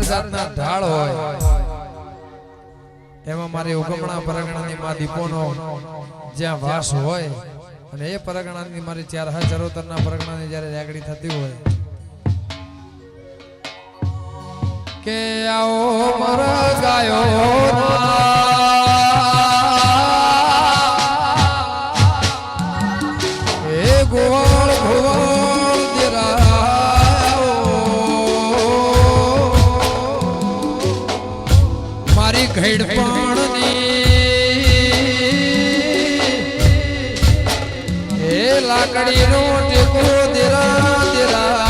જાતના ઢાળ હોય એમાં મારી ઉગમણા પરગણાની માં દીપોનો જ્યાં વાસ હોય અને એ પરગણાની મારી ચાર ચરોતરના પરગણાની જ્યારે રેગડી થતી હોય કે આવો મર ગાયો એ ગોળ ભુવળ દેરાઓ મારી ઘેડપણની એ લાકડીનો ટેકો દેરા દેરા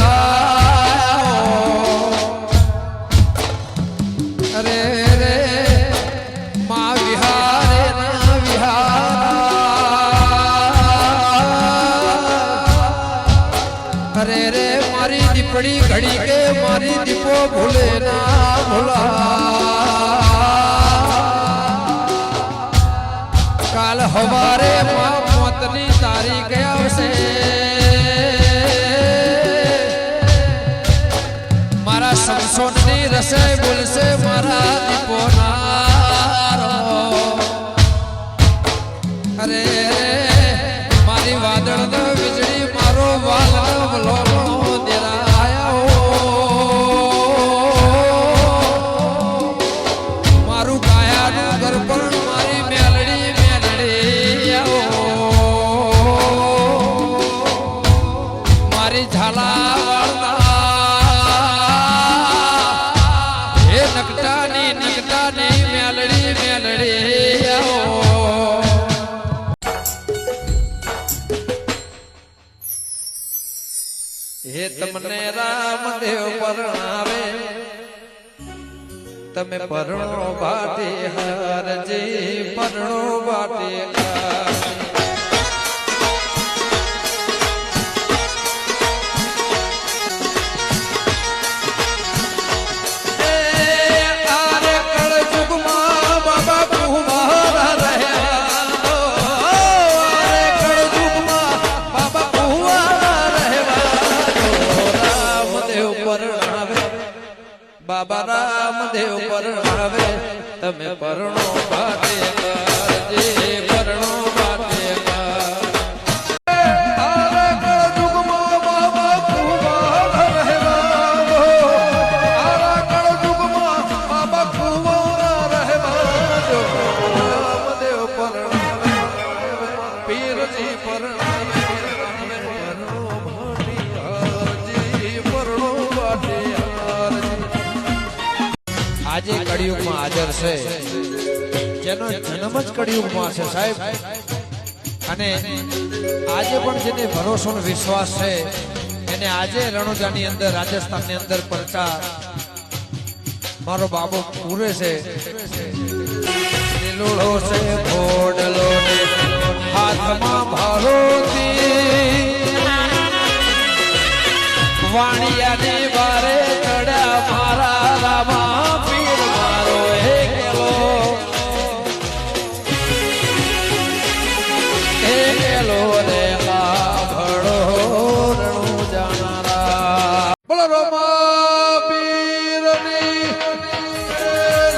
પડી ઘડી કે મારી દીપો ભૂલે ના ભૂલા કાલ હવારે મોતની તારીખ આવશે મારા સંસોનની રસાઈ બોલશે મારા દીપો નારો અરે મારી વાદળ વીજળી મારો વાલ વલો તમને રામદેવ પરણાવે તમે પરણો બાટે હારજી પરણો બાટે બાબા રામદેવ પરણાવે તમે પરણો બાટે કરજે પરણો બાટે આજે કળિયુગમાં હાજર છે જેનો જન્મ જ કળિયુગમાં છે સાહેબ અને આજે પણ જેને ભરોસો નો વિશ્વાસ છે એને આજે રણુજાની અંદર રાજસ્થાનની અંદર પરચા મારો બાબો પૂરે છે લીલોડો છે ઘોડલો ને હાથમાં ભારોતી વાણિયાની વારે ચડ્યા મારા રામા પીર મારો એકલો રે ભડો રણુ જાનારા બોલો રામા પીરની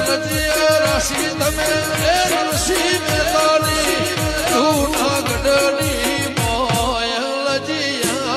લજિયા રાશિ તમે ઋષિ મેદાની જૂના ગઢની મોય લજિયા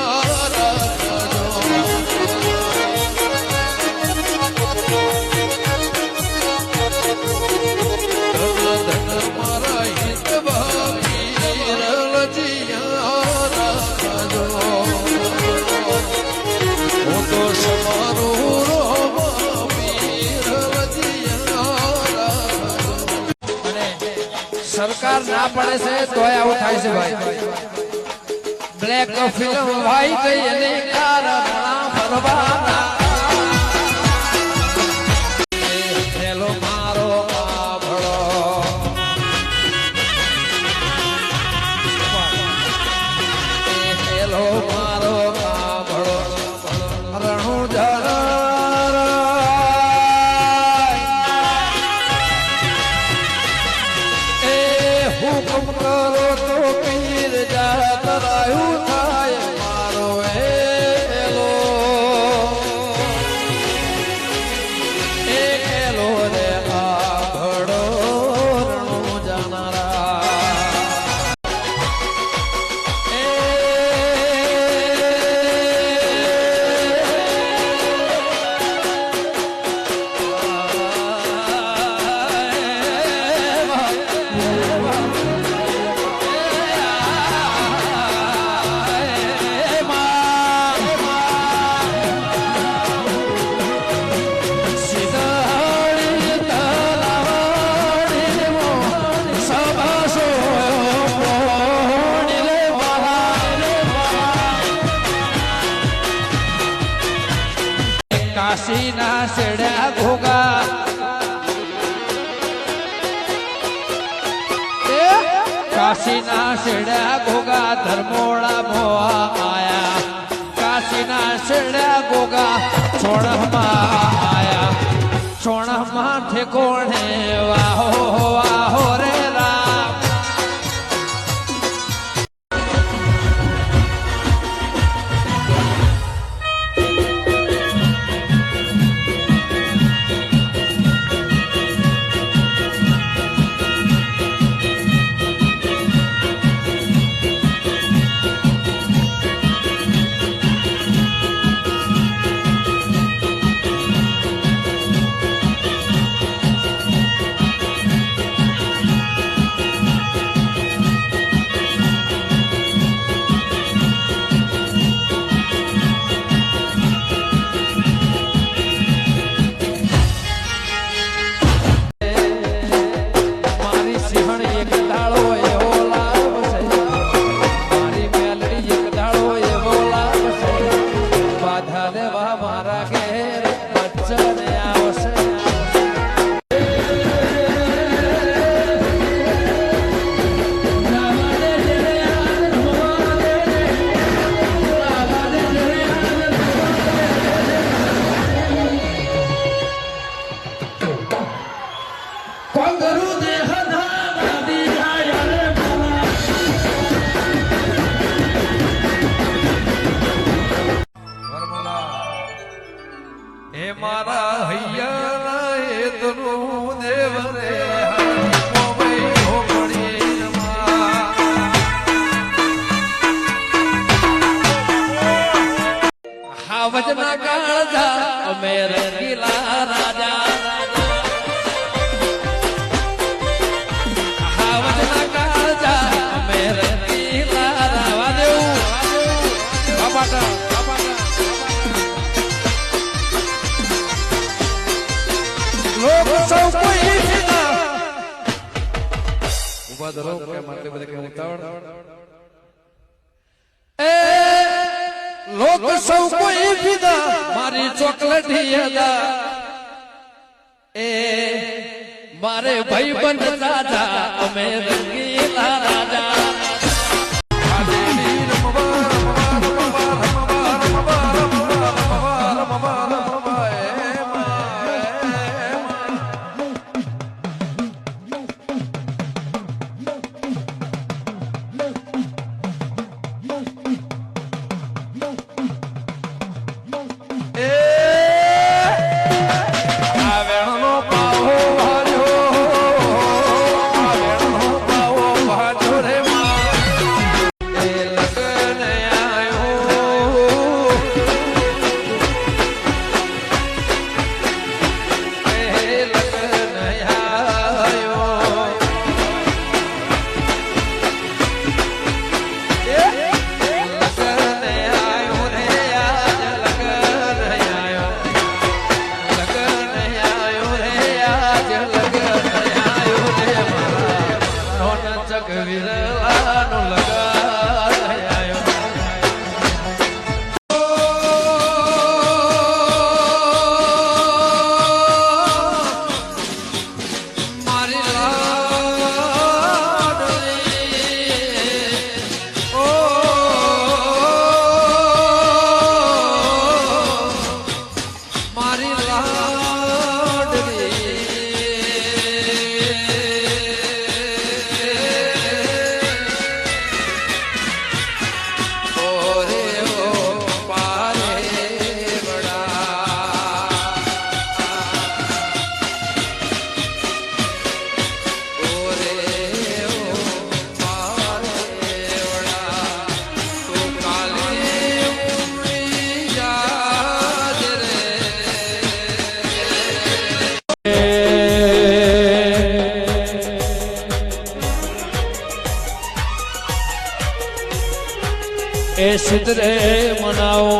સરકાર ના પડે છે તોય આવું થાય છે ભાઈ બ્લેક ફિલ્મ ભાઈ ગઈ અને કારણા ફરવાના હેલો મારો આભળો હેલો મારો આભળો રણુ હુકમ કરો તો પીર જા તરાયું થાય મારો એલો કાશીના શેડ્યા ઘોગા કાશીના શેડ્યા ઘોગા ધર્મોળા મોવા આયા કાશીના શેડ્યા ઘોગા છોણમાં આયા છોણમાં ઠેકોણે વાહો વાહો રે રામ મારા હૈયા એ તનું દેવ રે હાવજના કાળજા અમે રંગીલા રાજા હાવજના કાળજા અમે રંગીલા રાવા દેવું બાપા લોક સૌ કોઈ વિના ઉભા ધરો કે માટે બધે કે ઉતાવળ એ લોક સૌ કોઈ વિના મારી ચોકલેટ યદા એ મારે ભાઈ બંધ રાજા અમે રંગીલા રાજા એ સિદ્ધરે મનાવો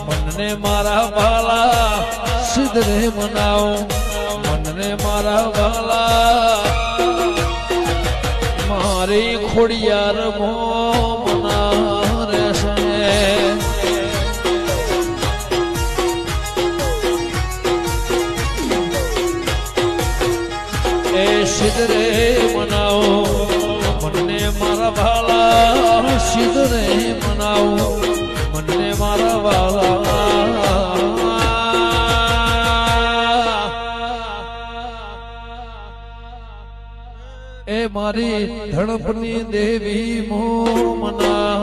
મનને મારા વાલા સિદ્ધરે મનાવો મનને મારા વાલા મારી ખોડિયાર મો મના રહેશે એ સિદ્ધરે મનાવો મને મારા ભાલા સિદ્ધરે મનાવો મને મારા વાલા એ મારી ધડપની દેવી મોમના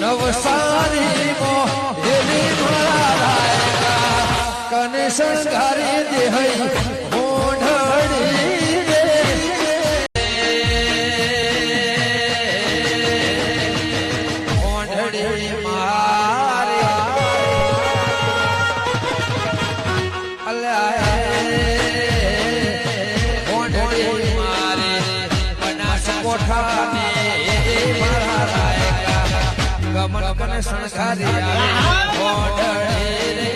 નવસારી મો દેવી મારા કને સંઘારી દેહઈ મોઢડી રે મોઢડી મારી અલ્લાહ મોઢડી મારી બનાસ કોઠાને ગમન કને સંઘારિયા મોઢડી રે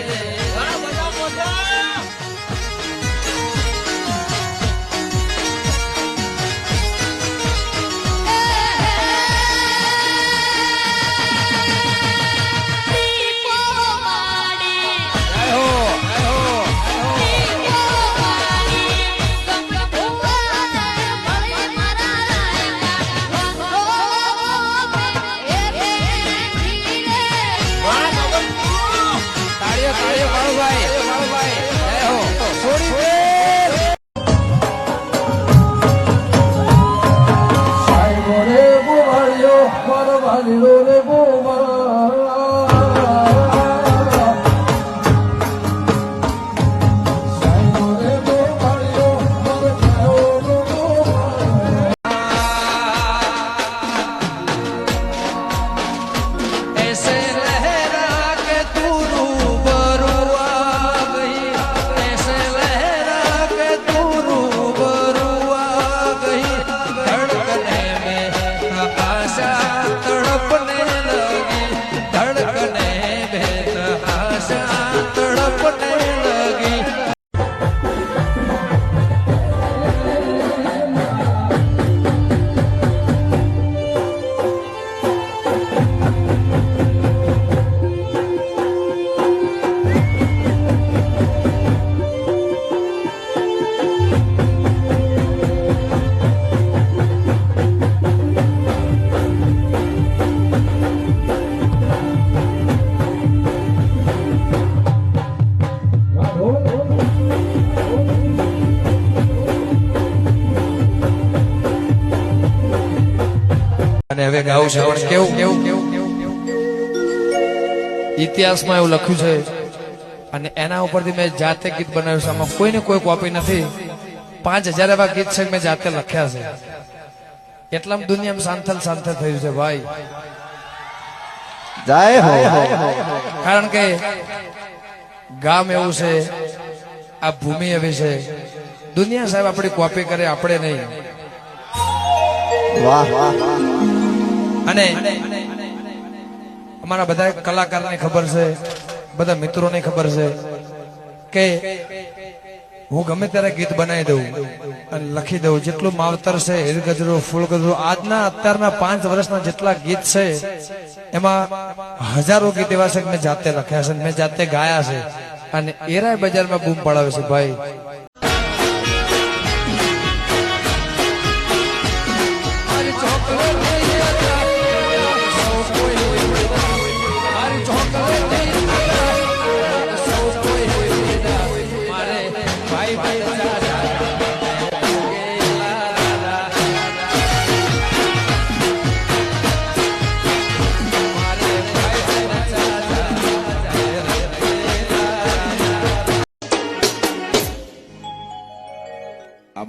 અને હવે ગાવું છે પણ કેવું ઇતિહાસમાં એવું લખ્યું છે અને એના ઉપરથી મેં જાતે ગીત બનાવ્યું છે. આમાં કોઈને કોઈ કોપી નથી. 5000 એવા ગીત છે મેં જાતે લખ્યા છે. એટલામાં દુનિયામાં શાંત થયું છે ભાઈ. જય હો. કારણ કે ગામ એવું છે, આ ભૂમિ એવી છે, દુનિયા સાહેબ આપણી કોપી કરે, આપણે નહીં. વાહ વાહ. અને અમારા બધા કલાકારને ખબર છે, બધા મિત્રોને ખબર છે કે હું ગમે ત્યારે ગીત બનાવી દઉં અને લખી દઉં. જેટલું માવતર છે, હિરગજરો, ફૂલગજરો, આજના અત્યારના 5 વર્ષના જેટલા ગીત છે એમાં હજારો ગીત એવા છે કે મેં જાતે લખ્યા છે, મેં જાતે ગાયા છે અને એરાય બજારમાં બૂમ પડાવે છે ભાઈ.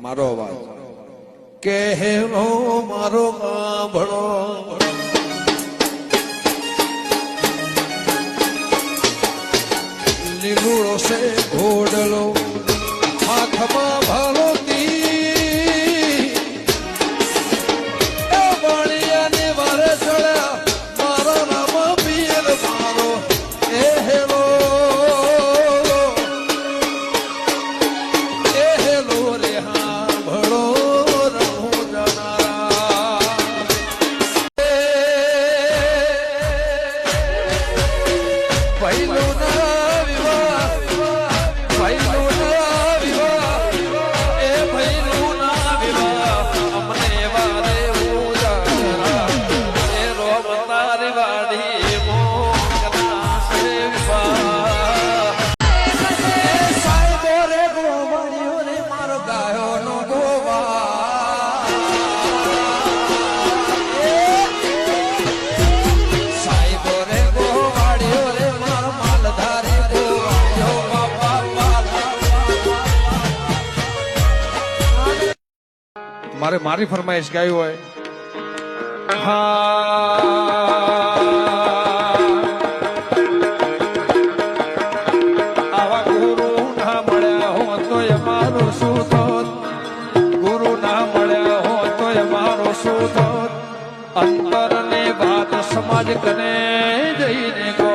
મારો અવાજ કે હેલો મારો ગાભણો લીલુડો છે ઘોડલો હાથમાં ભાલો મારે મારી ફરમાઈશ ગાયું હોય આવા ગુરુ ના મળ્યા હો તો મારું શું થોત ગુરુ ના મળ્યા હો તો મારું શું થોત અંતર ને વાત સમાજ કને જઈને કહો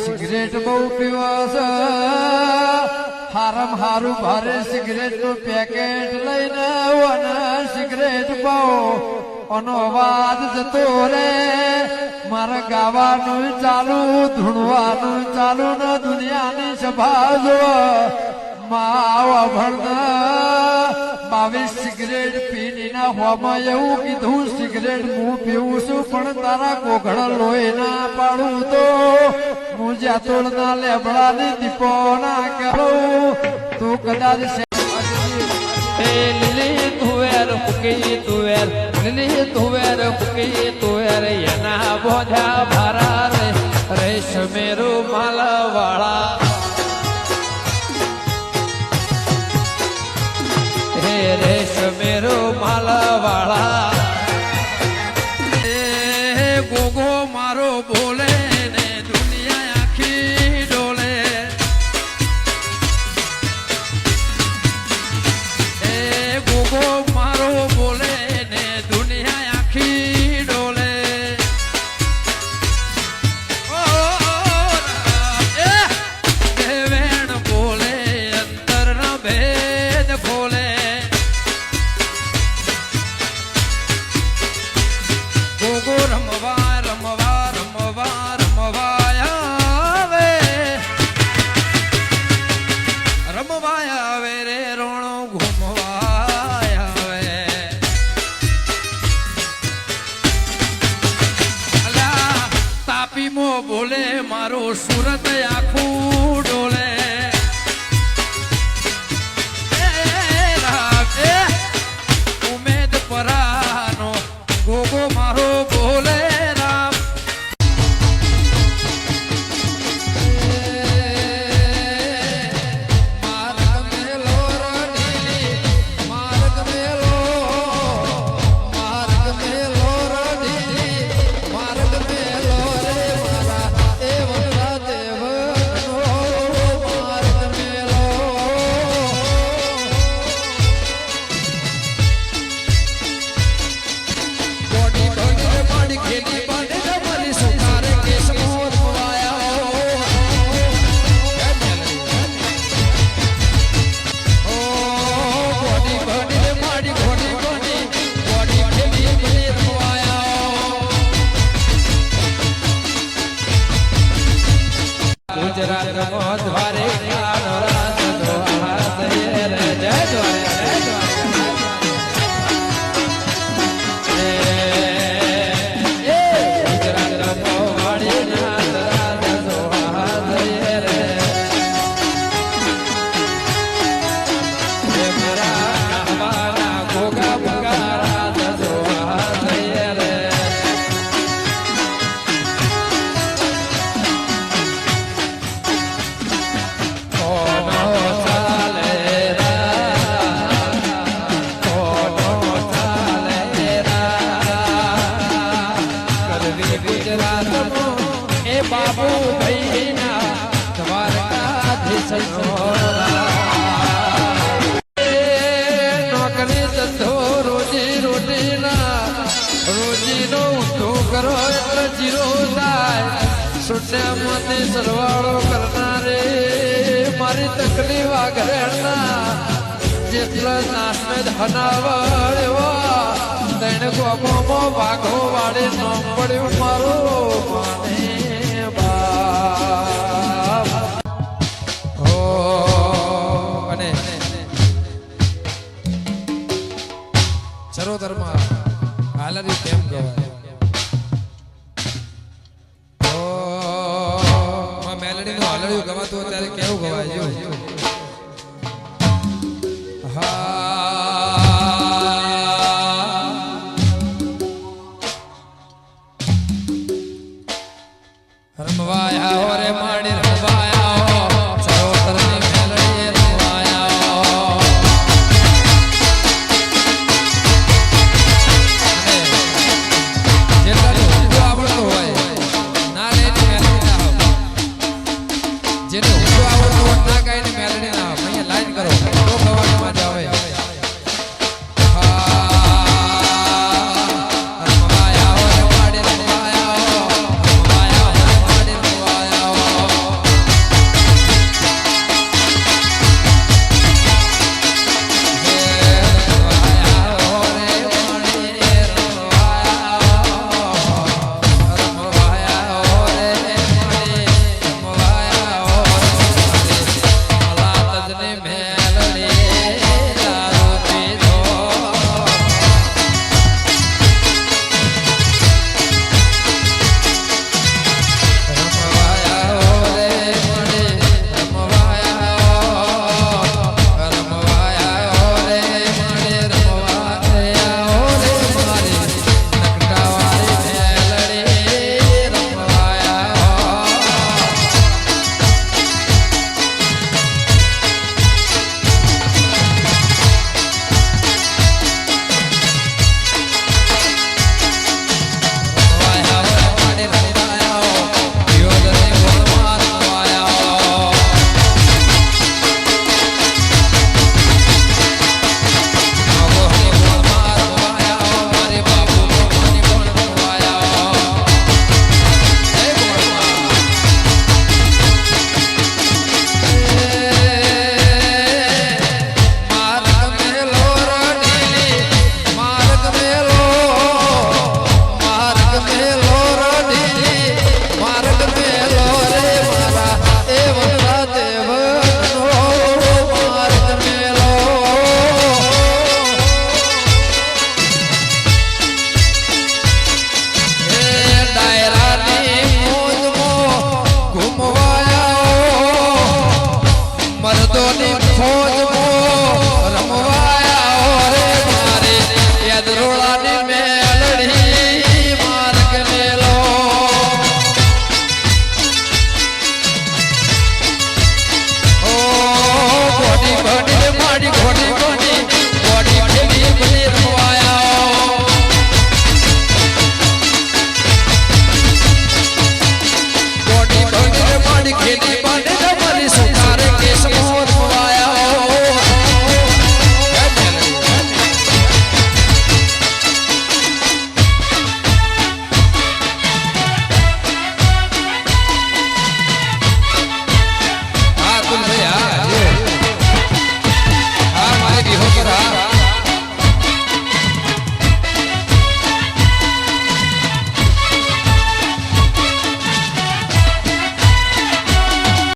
સિગરેટ બહુ પીવા હારમ હારું ભારે સિગરેટ નું પેકેટ લઈને સિગરેટ પાઓ અનો અવાજ જતો રે મારા ગાવાનું ચાલુ ધૂણવાનું ચાલુ ને દુનિયાની સભા જો માવા ભણના 22 સિગરેટ પીની ના હોમાં એવું કીધું સિગરેટ હું પીવું છું પણ તારા કોઘડા લોહી ના પાડું તો હું જ્યાં તોડના લેબડાની દીપો ના કરું તું કદાચ લીલી તુવેર ફૂકી તુવેર લીલી તુવેર ફૂકી તુવેર એના બોધા ભારા રે રેશમેરું માલવાળા હે રેશમેરું માલવાળા ગોગો મારો બોલે બોલે મારો સુરત આખું ડોલે ઉમેદ પરાનો ગોગો મારો બોલે રામ મારા મેલો ના જેટલા નાસને હનાવર એવા તણ ગોમો વાઘો વાળે નામ પડ્યું મારું માને બાપ હો અને ચરોતરમાં હાલરી કેમ કહેવાય